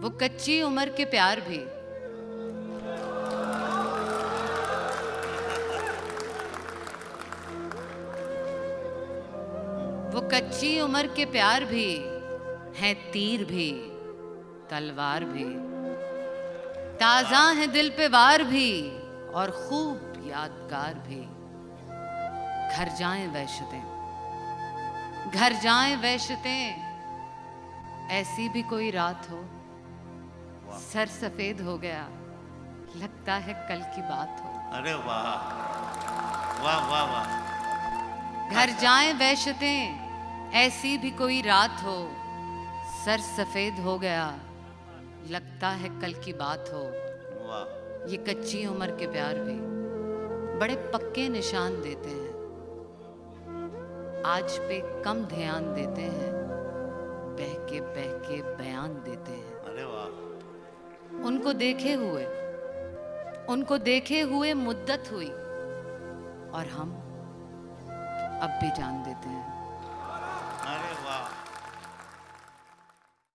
वो कच्ची उम्र के प्यार भी, वो कच्ची उम्र के प्यार भी हैं, तीर भी तलवार भी, ताजा है दिल पे वार भी और खूब यादगार भी। घर जाएं वैश्यतें, घर जाएं वैश्यतें, ऐसी भी कोई रात हो, सर सफेद हो गया, लगता है कल की बात हो। अरे वाह वाह वाह वाह। घर जाएं वैश्यतें, ऐसी भी कोई रात हो, सर सफेद हो गया, लगता है कल की बात हो। वाह। ये कच्ची उम्र के प्यार भी बड़े पक्के निशान देते हैं, आज पे कम ध्यान देते हैं, बह के बयान देते हैं। अरे वाह। उनको देखे हुए मुद्दत हुई और हम अब भी जान देते हैं।